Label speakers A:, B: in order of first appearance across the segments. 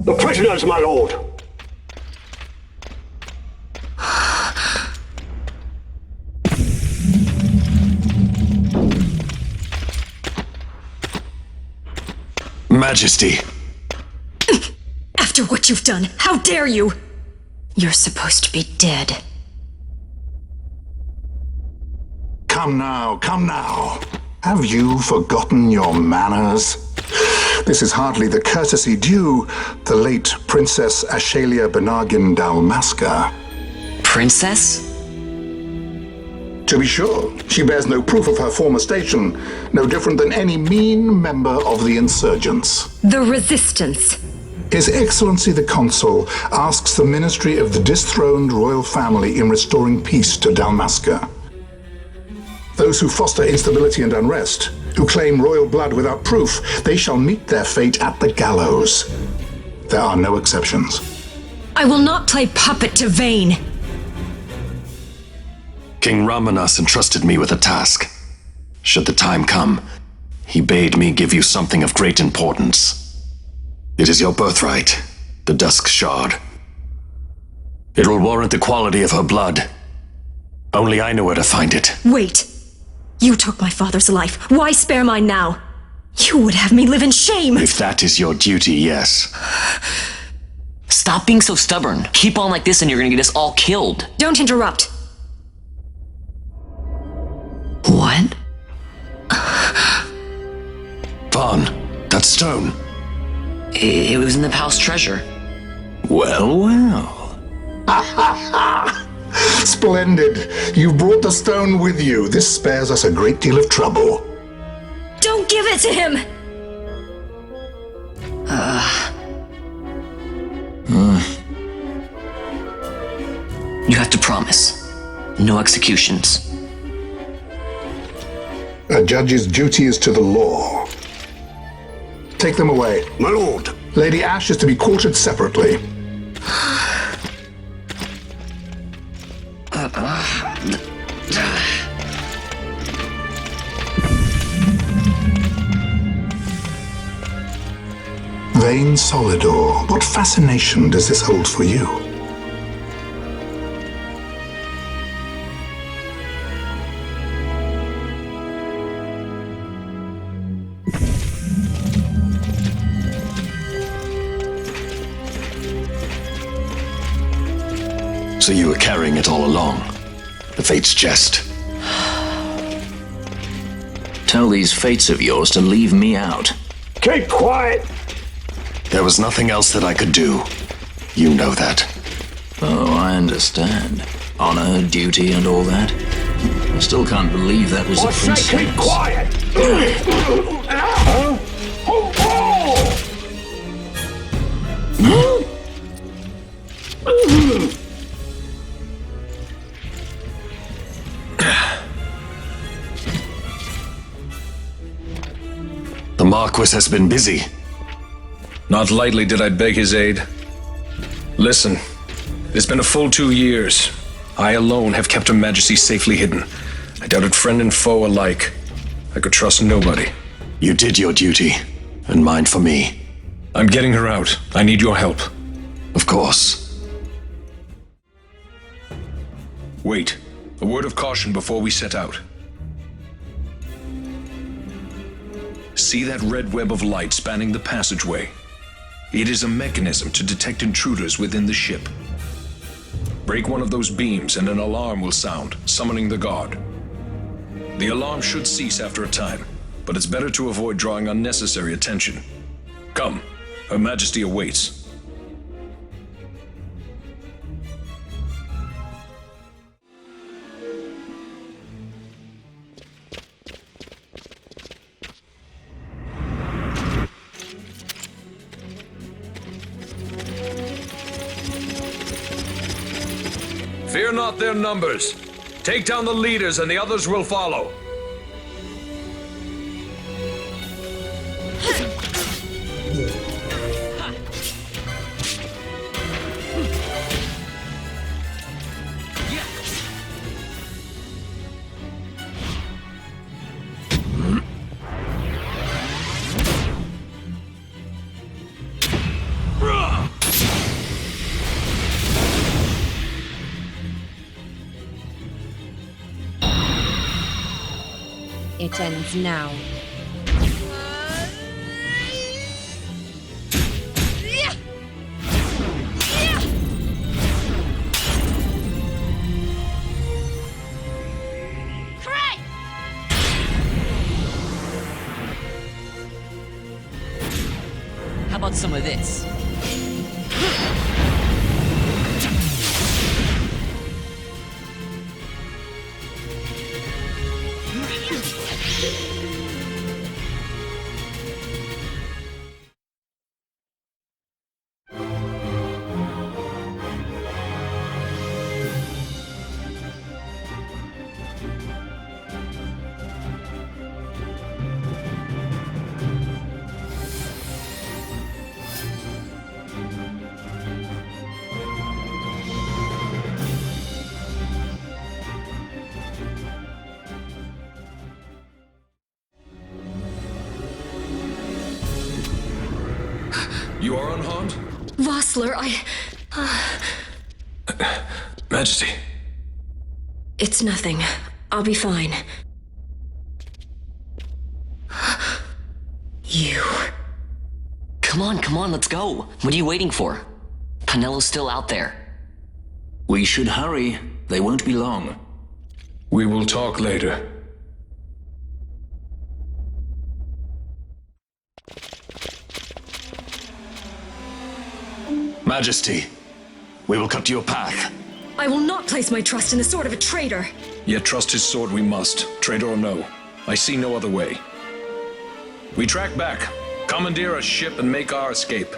A: The prisoners, my lord.
B: Majesty.
C: After what you've done, how dare you? You're supposed to be dead.
D: Come now, come now. Have you forgotten your manners? This is hardly the courtesy due the late Princess Ashalia Benargin Dalmasca.
E: Princess?
D: To be sure, she bears no proof of her former station, no different than any mean member of the insurgents.
C: The Resistance.
D: His Excellency the Consul asks the ministry of the dethroned royal family in restoring peace to Dalmasca. Those who foster instability and unrest, who claim royal blood without proof, they shall meet their fate at the gallows. There are no exceptions.
C: I will not play puppet to Vayne.
B: King Ramanas entrusted me with a task. Should the time come, he bade me give you something of great importance. It is your birthright, the Dusk Shard. It will warrant the quality of her blood. Only I know where to find it.
C: Wait. You took my father's life. Why spare mine now? You would have me live in shame.
B: If that is your duty, yes.
E: Stop being so stubborn. Keep on like this and you're gonna get us all killed.
C: Don't interrupt.
E: What?
B: Vaughn, that stone.
E: It was in the palace treasure.
B: Well, well.
D: Splendid. You've brought the stone with you. This spares us a great deal of trouble.
C: Don't give it to him!
E: You have to promise. No executions.
D: A judge's duty is to the law. Take them away.
A: My lord.
D: Lady Ash is to be quartered separately. Vayne Solidor, what fascination does this hold for you?
B: So you were carrying it all along. The Fate's jest.
F: Tell these fates of yours to leave me out.
A: Keep quiet.
B: There was nothing else that I could do. You know that.
F: Oh, I understand. Honor, duty, and all that. I still can't believe that was
A: I
F: a
A: say
F: princess.
A: keep quiet.
B: The Marquis has been busy.
G: Not lightly did I beg his aid. Listen, it's been a full 2 years. I alone have kept Her Majesty safely hidden. I doubted friend and foe alike. I could trust nobody.
B: You did your duty, and mine for me.
G: I'm getting her out. I need your help.
B: Of course.
G: Wait, a word of caution before we set out. See that red web of light spanning the passageway? It is a mechanism to detect intruders within the ship. Break one of those beams and an alarm will sound, summoning the guard. The alarm should cease after a time, but it's better to avoid drawing unnecessary attention. Come, Her Majesty awaits. Fear not their numbers. Take down the leaders and the others will follow.
H: It ends now.
E: How about some of this?
G: You are unharmed?
C: Vossler,
G: Majesty.
C: It's nothing. I'll be fine. You...
E: Come on, let's go. What are you waiting for? Penello's still out there.
F: We should hurry. They won't be long.
G: We will talk later.
B: Majesty, we will cut your path.
C: I will not place my trust in the sword of a traitor.
G: Yet trust his sword we must, traitor or no. I see no other way. We track back, commandeer a ship and make our escape.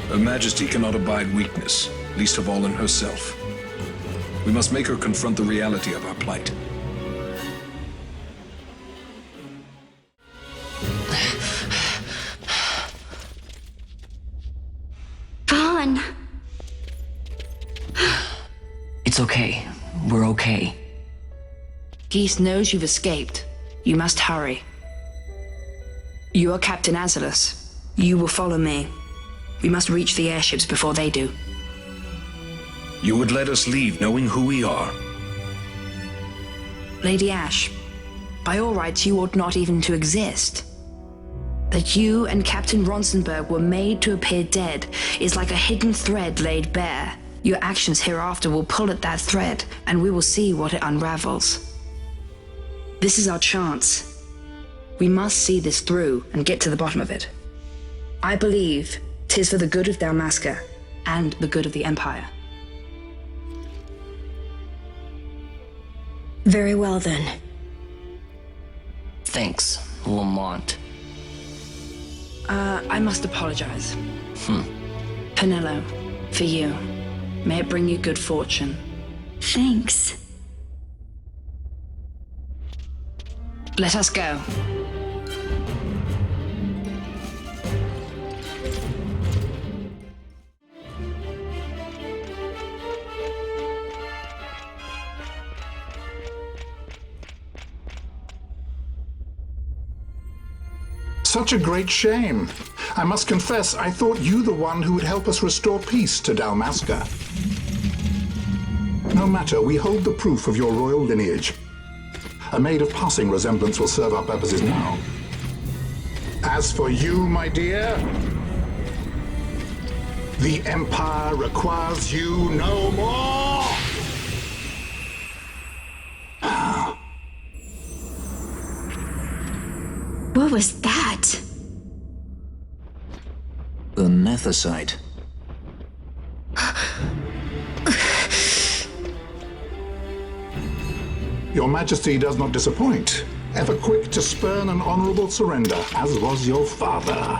G: Her Majesty cannot abide weakness, least of all in herself. We must make her confront the reality of our plight.
C: Vaughn.
E: It's okay. We're okay.
I: Geese knows you've escaped. You must hurry. You are Captain Azulus. You will follow me. We must reach the airships before they do.
G: You would let us leave knowing who we are.
I: Lady Ash, by all rights you ought not even to exist. That you and Captain Ronsenberg were made to appear dead is like a hidden thread laid bare. Your actions hereafter will pull at that thread, and we will see what it unravels. This is our chance. We must see this through and get to the bottom of it. I believe 'tis for the good of Dalmasca and the good of the Empire.
C: Very well then.
E: Thanks, Lamont.
I: I must apologize. Penello, for you. May it bring you good fortune.
C: Thanks.
I: Let us go.
D: Such a great shame. I must confess, I thought you the one who would help us restore peace to Dalmasca. No matter, we hold the proof of your royal lineage. A maid of passing resemblance will serve our purposes now. As for you, my dear, the Empire requires you no more!
C: What was that?
F: The Nethicite.
D: Your Majesty does not disappoint. Ever quick to spurn an honorable surrender, as was your father.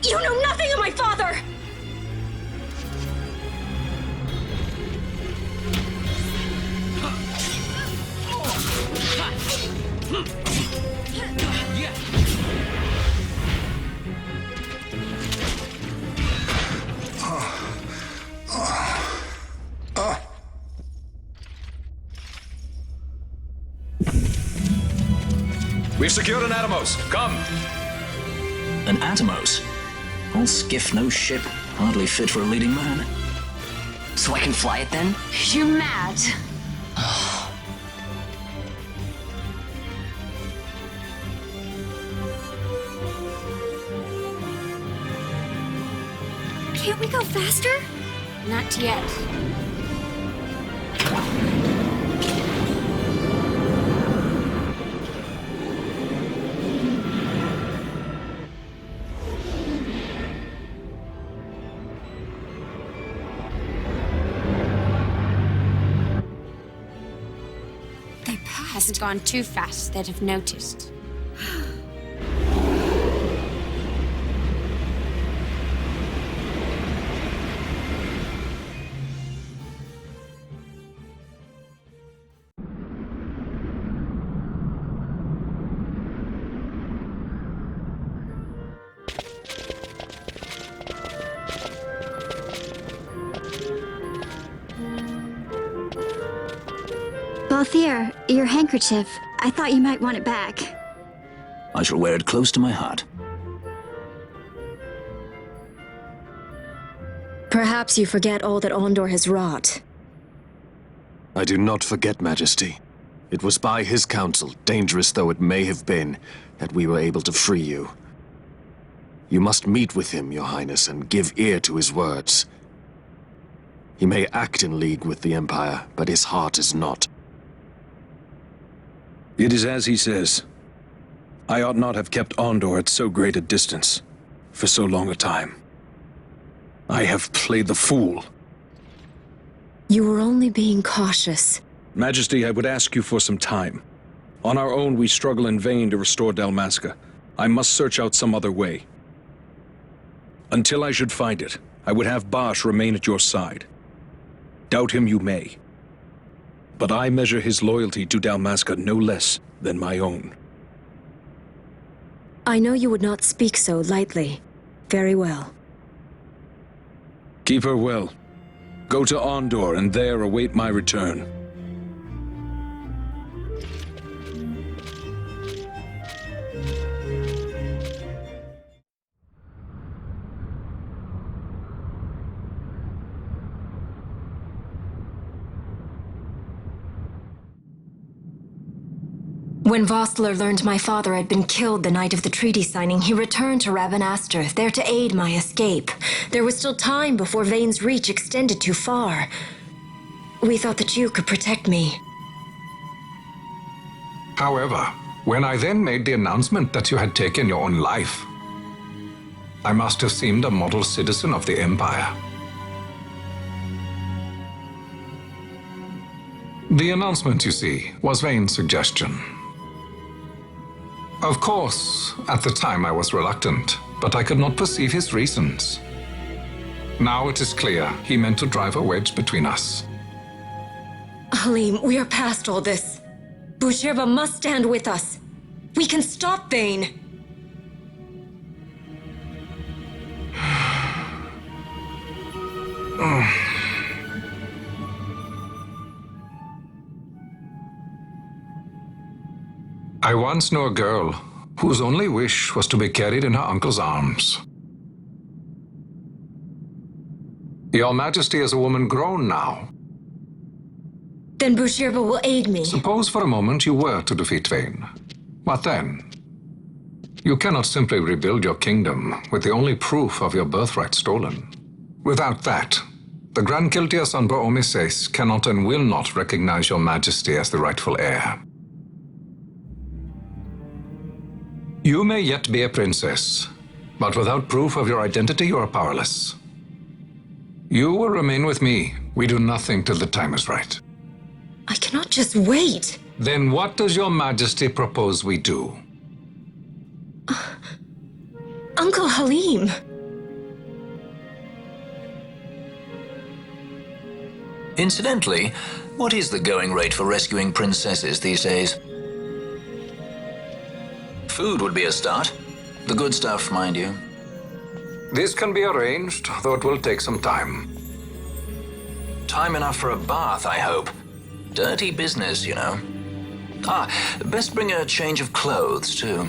C: You know nothing of my father!
G: We've secured an Atomos. Come!
F: An Atomos? All skiff, no ship. Hardly fit for a leading man.
E: So I can fly it then?
C: You mad? Can't we go faster?
H: Not yet.
C: They passed.
H: Hasn't gone too fast, they'd have noticed.
J: Balthier, your handkerchief. I thought you might want it back.
F: I shall wear it close to my heart.
C: Perhaps you forget all that Ondor has wrought.
B: I do not forget, Majesty. It was by his counsel, dangerous though it may have been, that we were able to free you. You must meet with him, Your Highness, and give ear to his words. He may act in league with the Empire, but his heart is not.
G: It is as he says. I ought not have kept Ondor at so great a distance, for so long a time. I have played the fool.
C: You were only being cautious.
G: Majesty, I would ask you for some time. On our own, we struggle in vain to restore Dalmasca. I must search out some other way. Until I should find it, I would have Basch remain at your side. Doubt him you may. But I measure his loyalty to Dalmasca no less than my own.
C: I know you would not speak so lightly. Very well.
G: Keep her well. Go to Ondor and there await my return.
C: When Vossler learned my father had been killed the night of the treaty signing, he returned to Ravenastre, there to aid my escape. There was still time before Vane's reach extended too far. We thought that you could protect me.
K: However, when I then made the announcement that you had taken your own life, I must have seemed a model citizen of the Empire. The announcement, you see, was Vane's suggestion. Of course, at the time I was reluctant, but I could not perceive his reasons. Now it is clear he meant to drive a wedge between us.
C: Halim, we are past all this. Bushirba must stand with us. We can stop Vane.
K: I once knew a girl whose only wish was to be carried in her uncle's arms. Your Majesty is a woman grown now.
C: Then Bushirba will aid me.
K: Suppose for a moment you were to defeat Vane. What then? You cannot simply rebuild your kingdom with the only proof of your birthright stolen. Without that, the Grand Kiltias on Omises cannot and will not recognize your Majesty as the rightful heir. You may yet be a princess, but without proof of your identity, you are powerless. You will remain with me. We do nothing till the time is right.
C: I cannot just wait.
K: Then what does your Majesty propose we do?
C: Uncle Halim.
F: Incidentally, what is the going rate for rescuing princesses these days? Food would be a start. The good stuff, mind you.
K: This can be arranged, though it will take some time.
F: Time enough for a bath, I hope. Dirty business, you know. Best bring a change of clothes, too.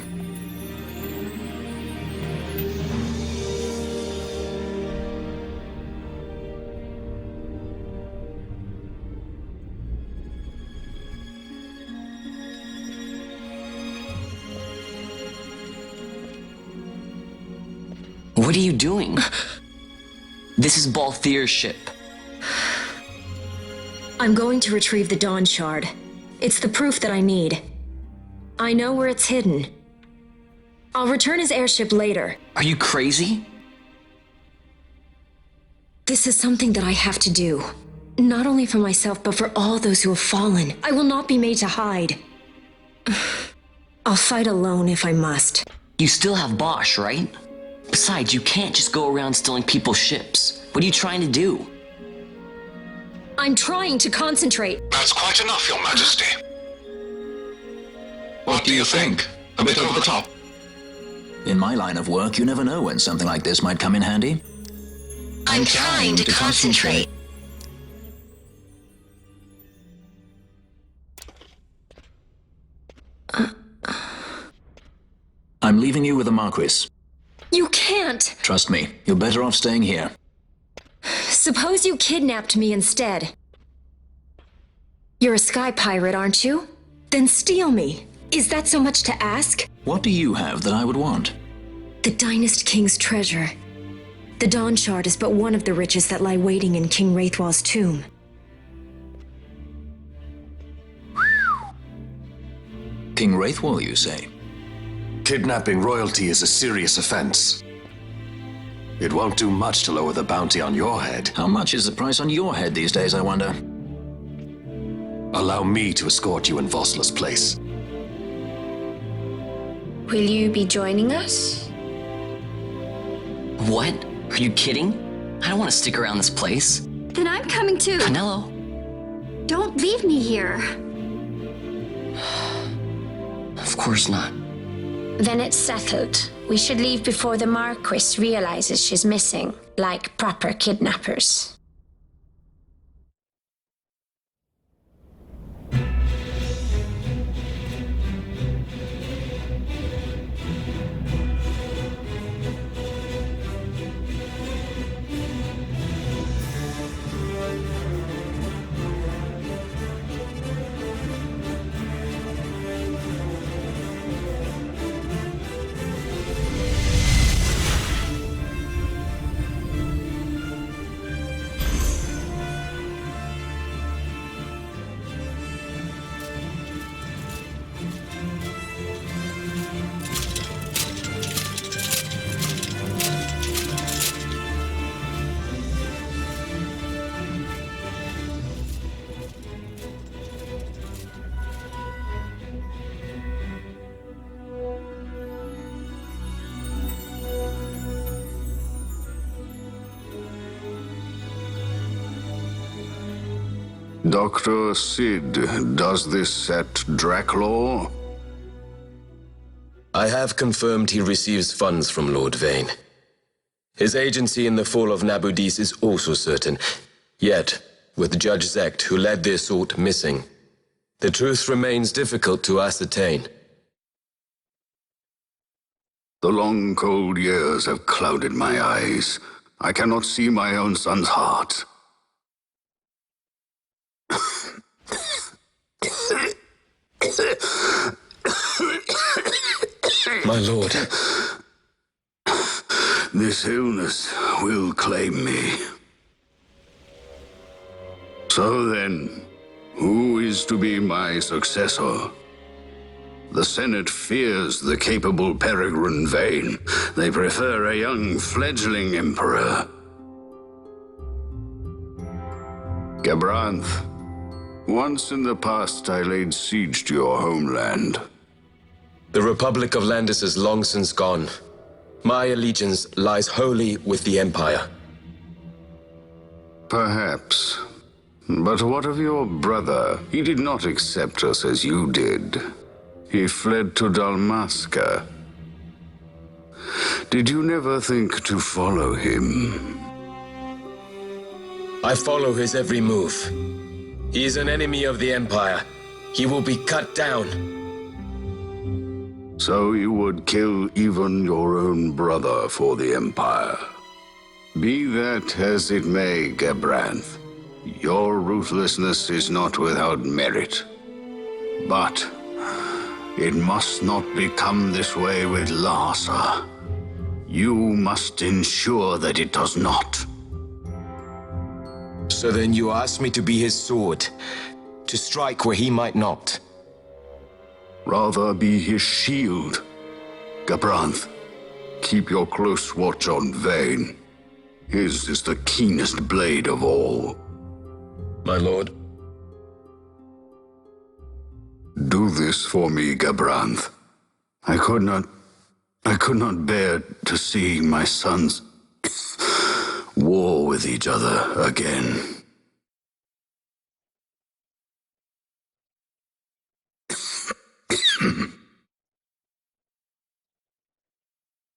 E: What are you doing? This is Balthier's ship.
C: I'm going to retrieve the Dawn Shard. It's the proof that I need. I know where it's hidden. I'll return his airship later.
E: Are you crazy?
C: This is something that I have to do. Not only for myself, but for all those who have fallen. I will not be made to hide. I'll fight alone if I must.
E: You still have Bosch, right? Besides, you can't just go around stealing people's ships. What are you trying to do?
C: I'm trying to concentrate.
K: That's quite enough, Your Majesty. What do you think? A bit over the top?
F: In my line of work, you never know when something like this might come in handy.
C: I'm trying to concentrate.
F: I'm leaving you with the Marquis.
C: You can't!
F: Trust me, you're better off staying here.
C: Suppose you kidnapped me instead. You're a sky pirate, aren't you? Then steal me. Is that so much to ask?
F: What do you have that I would want?
C: The Dynast King's treasure. The Dawn Shard is but one of the riches that lie waiting in King Wraithwall's tomb.
F: King Wraithwall, you say?
B: Kidnapping royalty is a serious offense. It won't do much to lower the bounty on your head.
F: How much is the price on your head these days, I wonder?
B: Allow me to escort you in Vosla's place.
H: Will you be joining us?
E: What? Are you kidding? I don't want to stick around this place.
J: Then I'm coming too.
E: Penelo?
J: Don't leave me here.
E: Of course not.
H: Then it's settled. We should leave before the Marquis realizes she's missing, like proper kidnappers.
L: Dr. Sid, does this set Draclaw?
M: I have confirmed he receives funds from Lord Vane. His agency in the fall of Nabudis is also certain. Yet, with Judge Zecht, who led the assault, missing, the truth remains difficult to ascertain.
L: The long, cold years have clouded my eyes. I cannot see my own son's heart.
M: My lord.
L: This illness will claim me. So then, who is to be my successor? The Senate fears the capable Peregrine Vane. They prefer a young fledgling emperor. Gabranth, once in the past I laid siege to your homeland.
M: The Republic of Landis is long since gone. My allegiance lies wholly with the Empire.
L: Perhaps. But what of your brother? He did not accept us as you did. He fled to Dalmasca. Did you never think to follow him?
M: I follow his every move. He is an enemy of the Empire. He will be cut down.
L: So you would kill even your own brother for the Empire. Be that as it may, Gabranth, your ruthlessness is not without merit. But it must not become this way with Larsa. You must ensure that it does not.
M: So then you ask me to be his sword, to strike where he might not.
L: Rather be his shield. Gabranth, keep your close watch on Vayne. His is the keenest blade of all.
M: My lord.
L: Do this for me, Gabranth. I could not bear to see my sons war with each other again.